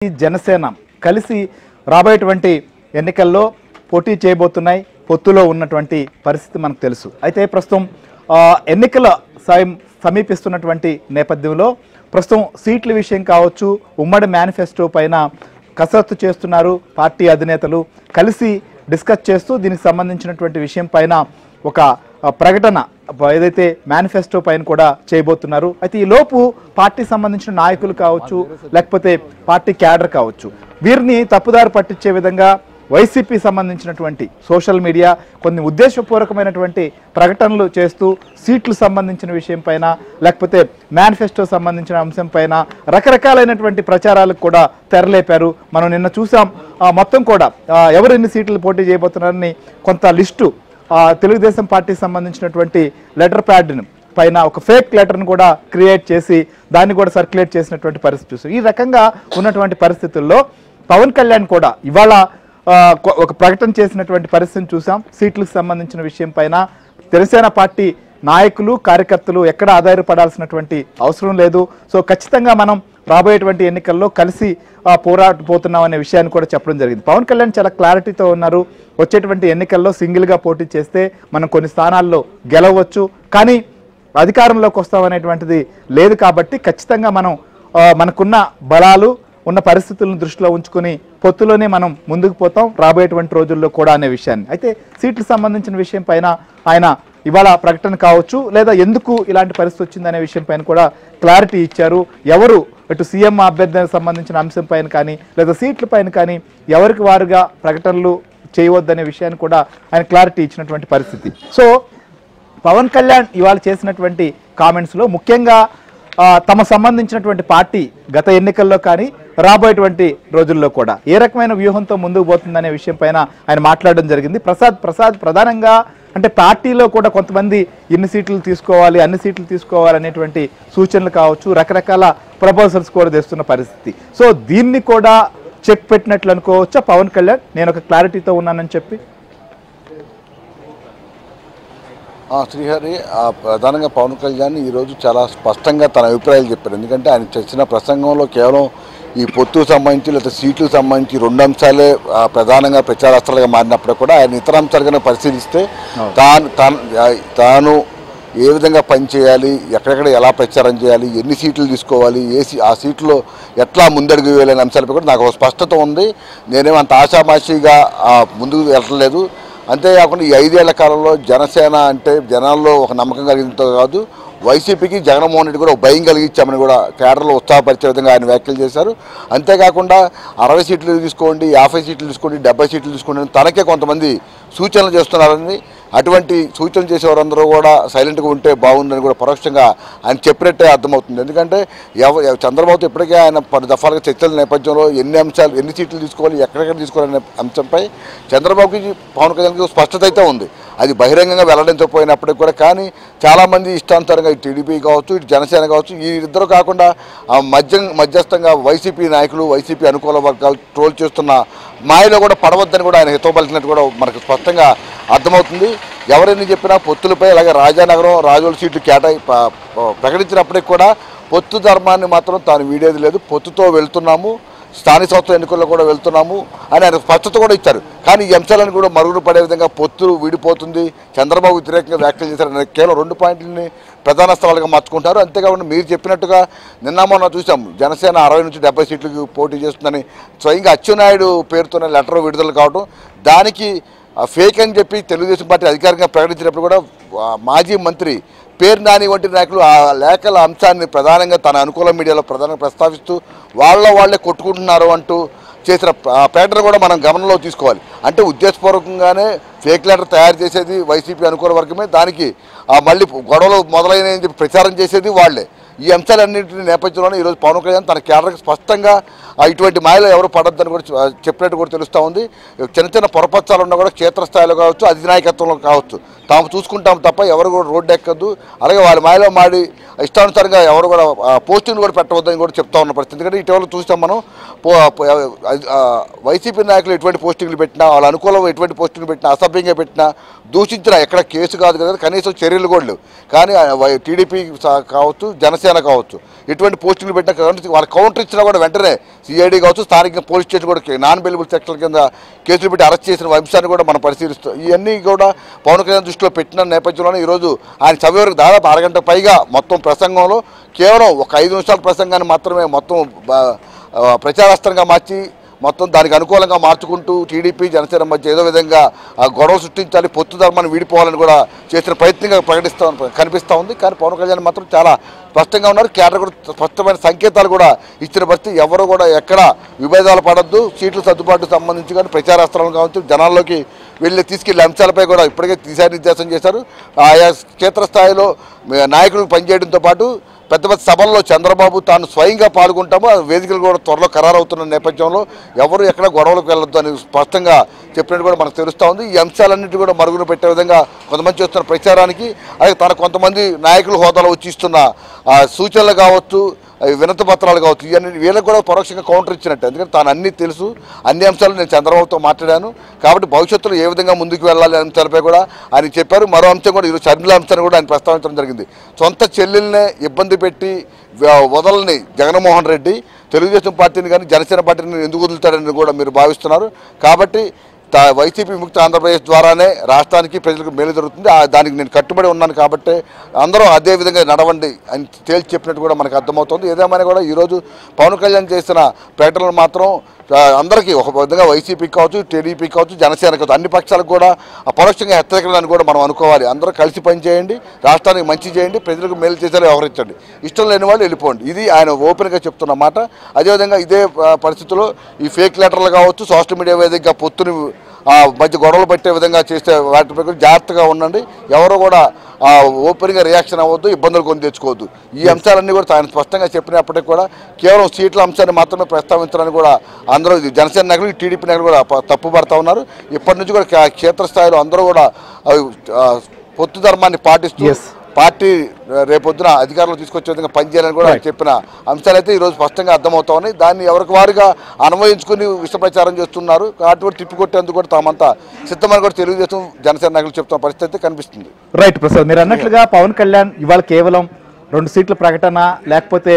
జనసేన కలిసి రాబోయేటువంటి ఎన్నికల్లో పోటీ చేయబోతున్నాయి. పొత్తులో ఉన్నటువంటి పరిస్థితి మనకు తెలుసు. అయితే ప్రస్తుతం ఎన్నికల సమీపిస్తున్నటువంటి నేపథ్యంలో ప్రస్తుతం సీట్ల విషయం కావచ్చు, ఉమ్మడి మేనిఫెస్టో పైన కసరత్తు చేస్తున్నారు. పార్టీ అధినేతలు కలిసి డిస్కస్ చేస్తూ దీనికి సంబంధించినటువంటి విషయం పైన ఒక ప్రకటన ఏదైతే మేనిఫెస్టో పైన కూడా చేయబోతున్నారు. అయితే ఈ లోపు పార్టీ సంబంధించిన నాయకులు కావచ్చు, లేకపోతే పార్టీ క్యాడర్ కావచ్చు, వీరిని తప్పుదారి పట్టించే విధంగా వైసీపీ సంబంధించినటువంటి సోషల్ మీడియా కొన్ని ఉద్దేశపూర్వకమైనటువంటి ప్రకటనలు చేస్తూ సీట్లు సంబంధించిన విషయం పైన, లేకపోతే మేనిఫెస్టో సంబంధించిన అంశం పైన రకరకాలైనటువంటి ప్రచారాలకు కూడా తెరలేపారు. మనం నిన్న చూసాం. మొత్తం కూడా ఎవరు ఎన్ని సీట్లు పోటీ చేయబోతున్నారని కొంత లిస్టు తెలుగుదేశం పార్టీకి సంబంధించినటువంటి లెటర్ ప్యాడ్ పైన ఒక ఫేక్ లెటర్ను కూడా క్రియేట్ చేసి దాన్ని కూడా సర్క్యులేట్ చేసినటువంటి పరిస్థితి చూస్తాం. ఈ రకంగా ఉన్నటువంటి పరిస్థితుల్లో పవన్ కళ్యాణ్ కూడా ఇవాళ ఒక ప్రకటన చేసినటువంటి పరిస్థితిని చూసాం. సీట్లకు సంబంధించిన విషయం పైన జనసేన పార్టీ నాయకులు, కార్యకర్తలు ఎక్కడ ఆధారపడాల్సినటువంటి అవసరం లేదు. సో ఖచ్చితంగా మనం రాబోయేటువంటి ఎన్నికల్లో కలిసి పోరాటపోతున్నాం అనే విషయాన్ని కూడా చెప్పడం జరిగింది. పవన్ కళ్యాణ్ చాలా క్లారిటీతో ఉన్నారు. వచ్చేటువంటి ఎన్నికల్లో సింగిల్గా పోటీ చేస్తే మనం కొన్ని స్థానాల్లో గెలవచ్చు, కానీ అధికారంలోకి వస్తామనేటువంటిది లేదు. కాబట్టి ఖచ్చితంగా మనం మనకున్న బలాలు ఉన్న పరిస్థితులను దృష్టిలో ఉంచుకుని పొత్తులోనే మనం ముందుకు పోతాం రాబోయేటువంటి రోజుల్లో కూడా అనే విషయాన్ని. అయితే సీట్లకు సంబంధించిన విషయం పైన ఆయన ఇవాళ ప్రకటన కావచ్చు, లేదా ఎందుకు ఇలాంటి పరిస్థితి వచ్చిందనే విషయం పైన కూడా క్లారిటీ ఇచ్చారు. ఎవరు ఇటు సీఎం అభ్యర్థికి సంబంధించిన అంశం పైన కానీ, లేదా సీట్ల పైన కానీ ఎవరికి వారుగా ప్రకటనలు చేయవద్దనే విషయాన్ని కూడా ఆయన క్లారిటీ ఇచ్చినటువంటి పరిస్థితి. సో పవన్ కళ్యాణ్ ఇవాళ చేసినటువంటి కామెంట్స్లో ముఖ్యంగా తమ సంబంధించినటువంటి పార్టీ గత ఎన్నికల్లో కానీ రాబోయేటువంటి రోజుల్లో కూడా ఏ రకమైన వ్యూహంతో ముందుకు పోతుందనే విషయం పైన ఆయన మాట్లాడడం జరిగింది. ప్రసాద్ ప్రధానంగా అంటే పార్టీలో కూడా కొంతమంది ఇన్ని సీట్లు తీసుకోవాలి, అన్ని సీట్లు తీసుకోవాలి అనేటువంటి సూచనలు కావచ్చు, రకరకాల ప్రపోజల్స్ కూడా తెస్తున్న పరిస్థితి. సో దీన్ని కూడా చెక్ పెట్టినట్లు అనుకోవచ్చా పవన్ కళ్యాణ్, నేను ఒక క్లారిటీతో ఉన్నానని చెప్పి? శ్రీహరి, ప్రధానంగా పవన్ కళ్యాణ్ ఈరోజు చాలా స్పష్టంగా తన అభిప్రాయాలు చెప్పారు. ఎందుకంటే ఆయన చేసిన ప్రసంగంలో కేవలం ఈ పొత్తుకు సంబంధించి లేదా సీట్లకు సంబంధించి రెండు అంశాలే ప్రధానంగా ప్రచారాస్త్రాలుగా మారినప్పుడు కూడా ఆయన ఇతర అంశాలు కనుక పరిశీలిస్తే తాను ఏ విధంగా పనిచేయాలి, ఎక్కడెక్కడ ఎలా ప్రచారం చేయాలి, ఎన్ని సీట్లు తీసుకోవాలి, ఆ సీట్లో ఎట్లా ముందడుగు వేయాలనే అంశాలపై కూడా నాకు ఒక స్పష్టత ఉంది. నేనేమంత ఆషామాషిగా ముందుకు వెళ్ళలేదు. అంతేకాకుండా ఈ 5 ఏళ్ల కాలంలో జనసేన అంటే జనాల్లో ఒక నమ్మకం కలిగినంత కాదు, వైసీపీకి జగన్మోహన్ రెడ్డి కూడా ఒక భయం కలిగించామని కూడా కేడర్లో ఉత్సాహపరిచే విధంగా ఆయన వ్యాఖ్యలు చేశారు. అంతేకాకుండా 60 సీట్లు తీసుకోండి, 50 సీట్లు తీసుకోండి, 70 సీట్లు తీసుకోండి అని తనకే కొంతమంది సూచనలు చేస్తున్నారని, అటువంటి సూచనలు చేసేవారందరూ కూడా సైలెంట్గా ఉంటే బాగుందని కూడా పరోక్షంగా ఆయన చెప్పినట్టే అర్థమవుతుంది. ఎందుకంటే చంద్రబాబుతో ఇప్పటికే ఆయన 10 దఫాలుగా చర్చల నేపథ్యంలో ఎన్ని సీట్లు తీసుకోవాలి, ఎక్కడెక్కడ తీసుకోవాలనే అంశంపై చంద్రబాబుకి పవన్ కళ్యాణ్కి స్పష్టత అయితే ఉంది. అది బహిరంగంగా వెల్లడించకపోయినప్పటికీ కూడా, కానీ చాలామంది ఇష్టాంతరంగా ఇటు టీడీపీ కావచ్చు, ఇటు జనసేన కావచ్చు, ఈ ఇద్దరు కాకుండా మధ్యస్థంగా వైసీపీ నాయకులు, వైసీపీ అనుకూల వర్గాలు ట్రోల్ చేస్తున్న మాయలో కూడా పడవద్దని కూడా ఆయన హితవు పలికినట్టు కూడా మనకు స్పష్టంగా అర్థమవుతుంది. ఎవరైనా చెప్పినా పొత్తులపై అలాగే రాజానగరం, రాజోల సీట్లు ప్రకటించినప్పటికీ కూడా పొత్తు ధర్మాన్ని మాత్రం తాను వీడేది లేదు, పొత్తుతో వెళ్తున్నాము, స్థానిక సంస్థల ఎన్నికల్లో కూడా వెళ్తున్నాము అని ఆయన స్పష్టత కూడా ఇచ్చారు. కానీ ఈ అంశాలను కూడా మరుగున పడే విధంగా పొత్తు విడిపోతుంది, చంద్రబాబు వ్యతిరేకంగా వ్యాఖ్యలు చేశారని కేవలం 2 పాయింట్లని ప్రధాన స్థలాలుగా మార్చుకుంటారు. అంతేకాకుండా మీరు చెప్పినట్టుగా నిన్న మొన్న చూసాం, జనసేన 60 నుంచి 70 సీట్లకు పోటీ చేస్తుందని స్వయంగా అచ్చెన్నాయుడు పేరుతోనే లెటర్ విడుదల కావడం, దానికి ఫేక్ అని చెప్పి తెలుగుదేశం పార్టీ అధికారికంగా ప్రకటించినప్పుడు కూడా మాజీ మంత్రి పేరు నాని వంటి నాయకులు ఆ లేఖల అంశాన్ని ప్రధానంగా తన అనుకూల మీడియాలో ప్రధానంగా ప్రస్తావిస్తూ వాళ్ళే కొట్టుకుంటున్నారు అంటూ చేసిన ప్రకటన కూడా మనం గమనంలో తీసుకోవాలి. అంటే ఉద్దేశపూర్వకంగానే ఫేక్ లెటర్ తయారు చేసేది వైసీపీ అనుకూల వర్గమే, దానికి మళ్ళీ గొడవలు మొదలైనని చెప్పి ప్రచారం చేసేది వాళ్లే. ఈ అంశాలన్నింటినీ నేపథ్యంలోనే ఈరోజు పవన్ కళ్యాణ్ తన కేడర్కి స్పష్టంగా ఇటువంటి మాయలో ఎవరు పడొద్దని కూడా చెప్పినట్టు కూడా తెలుస్తూ ఉంది. చిన్న పొరపచ్చాలు ఉన్నా కూడా క్షేత్రస్థాయిలో కావచ్చు, అధినాయకత్వంలో కావచ్చు, తాము చూసుకుంటాం తప్ప ఎవరు కూడా రోడ్డు ఎక్కద్దు, అలాగే వాళ్ళ మాయలో మాడి ఇష్టానుసారంగా ఎవరు కూడా పోస్టింగ్ కూడా పెట్టవద్దని కూడా చెప్తా ఉన్న పరిస్థితి. ఎందుకంటే ఇటీవల చూస్తాం మనం, వైసీపీ నాయకులు ఎటువంటి పోస్టింగ్లు పెట్టినా, వాళ్ళ అనుకూలం ఎటువంటి పోస్టింగ్లు పెట్టినా, అసభ్యంగా పెట్టినా, దూషించినా ఎక్కడ కేసు కాదు కదా, కనీసం చర్యలు కూడా లేవు. కానీ టీడీపీ కావచ్చు, జనసేన జనసేన కావచ్చు ఎటువంటి పోస్టింగ్లు పెట్టినా వాళ్ళ కౌంటర్ ఇచ్చినా కూడా వెంటనే సిఐడి కావచ్చు స్థానిక పోలీస్ స్టేషన్ కూడా నాన్ బెయిలబుల్ సెక్షన్ల కింద కేసులు పెట్టి అరెస్ట్ చేసిన అంశాన్ని కూడా మనం పరిశీలిస్తాం. ఇవన్నీ కూడా పవన్ కళ్యాణ్ దృష్టిలో పెట్టిన నేపథ్యంలోనే ఈరోజు ఆయన సభ వరకు దాదాపు అరగంట పైగా మొత్తం ప్రసంగంలో కేవలం ఒక 5 నిమిషాల ప్రసంగాన్ని మాత్రమే మొత్తం ప్రచారాస్త్రంగా మార్చి మొత్తం దానికి అనుకూలంగా మార్చుకుంటూ టీడీపీ జనసేన మధ్య ఏదో విధంగా గొడవ సృష్టించాలి, పొత్తు ధర్మాన్ని వీడిపోవాలని కూడా చేసిన ప్రయత్నంగా కనిపిస్తూ ఉంది. కానీ పవన్ కళ్యాణ్ మాత్రం చాలా స్పష్టంగా ఉన్నారు. కేంద్రం కూడా స్పష్టమైన సంకేతాలు కూడా ఇచ్చిన పరిస్థితి. ఎవరు కూడా ఎక్కడ విభేదాలు పడద్దు, సీట్ల సర్దుబాటుకు సంబంధించి కానీ ప్రచారాస్త్రాలు కావచ్చు జనాల్లోకి తీసుకెళ్లే అంశాలపై కూడా ఇప్పటికే దిశానిర్దేశం చేశారు. ఆయా క్షేత్రస్థాయిలో నాయకులకు పనిచేయడంతో పాటు పెద్ద పెద్ద సభల్లో చంద్రబాబు తాను స్వయంగా పాల్గొంటాము, వేదికలు కూడా త్వరలో ఖరారవుతున్న నేపథ్యంలో ఎవరు ఎక్కడ గొడవలకు వెళ్ళొద్దు అని స్పష్టంగా చెప్పినట్టు కూడా మనకు తెలుస్తూ ఉంది. ఈ అంశాలన్నింటి కూడా మరుగున పెట్టే విధంగా కొంతమంది చేస్తున్న ప్రచారానికి అలాగే తన కొంతమంది నాయకుల హోదాలో వచ్చి ఇస్తున్న సూచనలు కావచ్చు, వినతి పత్రాలు కావచ్చు, ఇవన్నీ వీళ్ళకి కూడా పరోక్షంగా కౌంటర్ ఇచ్చినట్టు. ఎందుకంటే తాను అన్నీ తెలుసు, అన్ని అంశాలు నేను చంద్రబాబుతో మాట్లాడాను కాబట్టి భవిష్యత్తులో ఏ విధంగా ముందుకు వెళ్ళాలి అనే అంశాలపై కూడా ఆయన చెప్పారు. మరో అంశం కూడా ఈరోజు షర్మిల అంశాన్ని కూడా ఆయన ప్రస్తావించడం జరిగింది. సొంత చెల్లెల్నే ఇబ్బంది పెట్టి వదలని జగన్మోహన్ రెడ్డి తెలుగుదేశం పార్టీని కానీ జనసేన పార్టీని ఎందుకు వదులుతాడని కూడా మీరు భావిస్తున్నారు. కాబట్టి వైసీపీ విముక్త ఆంధ్రప్రదేశ్ ద్వారానే రాష్ట్రానికి ప్రజలకు మేలు జరుగుతుంది, దానికి నేను కట్టుబడి ఉన్నాను కాబట్టి అందరూ అదే విధంగా నడవండి అని తేల్చి చెప్పినట్టు కూడా మనకు అర్థమవుతుంది. ఏదేమైనా కూడా ఈరోజు పవన్ కళ్యాణ్ చేసిన ప్రకటనలు మాత్రం అందరికీ ఒక విధంగా వైసీపీకి కావచ్చు, టీడీపీ కావచ్చు, జనసేన కావచ్చు అన్ని పక్షాలకు కూడా పరోక్షంగా హెచ్చరికలని కూడా మనం అనుకోవాలి. అందరూ కలిసి పనిచేయండి, రాష్ట్రానికి మంచి చేయండి, ప్రజలకు మేలు చేసేలా వ్యవహరించండి, ఇష్టం లేని వాళ్ళు వెళ్ళిపోండి, ఇది ఆయన ఓపెన్గా చెప్తున్న మాట. అదేవిధంగా ఇదే పరిస్థితుల్లో ఈ ఫేక్ లెటర్లు కావచ్చు, సోషల్ మీడియా వేదికగా పొత్తుని మధ్య గొడవలు పెట్టే విధంగా చేసే వాటిపై జాగ్రత్తగా ఉండండి, ఎవరు కూడా ఓపెన్గా రియాక్షన్ అవ్వద్దు, ఇబ్బందులు కొని తెచ్చుకోవద్దు. ఈ అంశాలన్నీ కూడా ఆయన స్పష్టంగా చెప్పినప్పటికీ కూడా కేవలం సీట్ల అంశాన్ని మాత్రమే ప్రస్తావించాలని కూడా అందరూ జనసేన నాయకులు టీడీపీ నాయకులు కూడా తప్పుపడతా ఉన్నారు. ఇప్పటి నుంచి కూడా క్షేత్రస్థాయిలో అందరూ కూడా పొత్తు ధర్మాన్ని పాటిస్తూ పార్టీ రేపొద్దున అధికారంలో తీసుకొచ్చే విధంగా పనిచేయాలని కూడా చెప్పిన అంశాలైతే ఈరోజు స్పష్టంగా అర్థమవుతా ఉన్నాయి. దాన్ని ఎవరికి వారుగా అన్వయించుకుని విష ప్రచారం చేస్తున్నారు. అటువంటి తిప్పికొట్టేందుకు కూడా తామంతా సిద్ధమని కూడా తెలుగుదేశం జనసేన నాయకులు చెప్తున్న పరిస్థితి కనిపిస్తుంది. రైట్ ప్రసాద్, మీరు అన్నట్లుగా పవన్ కళ్యాణ్ ఇవాళ కేవలం 2 సీట్ల ప్రకటన లేకపోతే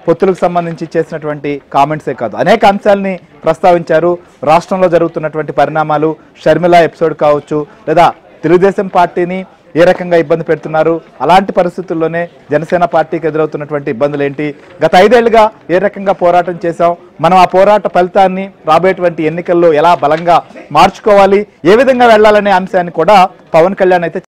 పొత్తులకు సంబంధించి చేసినటువంటి కామెంట్సే కాదు, అనేక అంశాలని ప్రస్తావించారు. రాష్ట్రంలో జరుగుతున్నటువంటి పరిణామాలు, షర్మిల ఎపిసోడ్ కావచ్చు, లేదా తెలుగుదేశం పార్టీని ఏ రకంగా ఇబ్బంది పెడుతున్నారు, అలాంటి పరిస్థితుల్లోనే జనసేన పార్టీకి ఎదురవుతున్నటువంటి ఇబ్బందులు ఏంటి, గత 5 ఏళ్లుగా ఏ రకంగా పోరాటం చేశాం, మనం ఆ పోరాట ఫలితాన్ని రాబోయేటువంటి ఎన్నికల్లో ఎలా బలంగా మార్చుకోవాలి, ఏ విధంగా వెళ్లాలనే అంశాన్ని కూడా పవన్ కళ్యాణ్ అయితే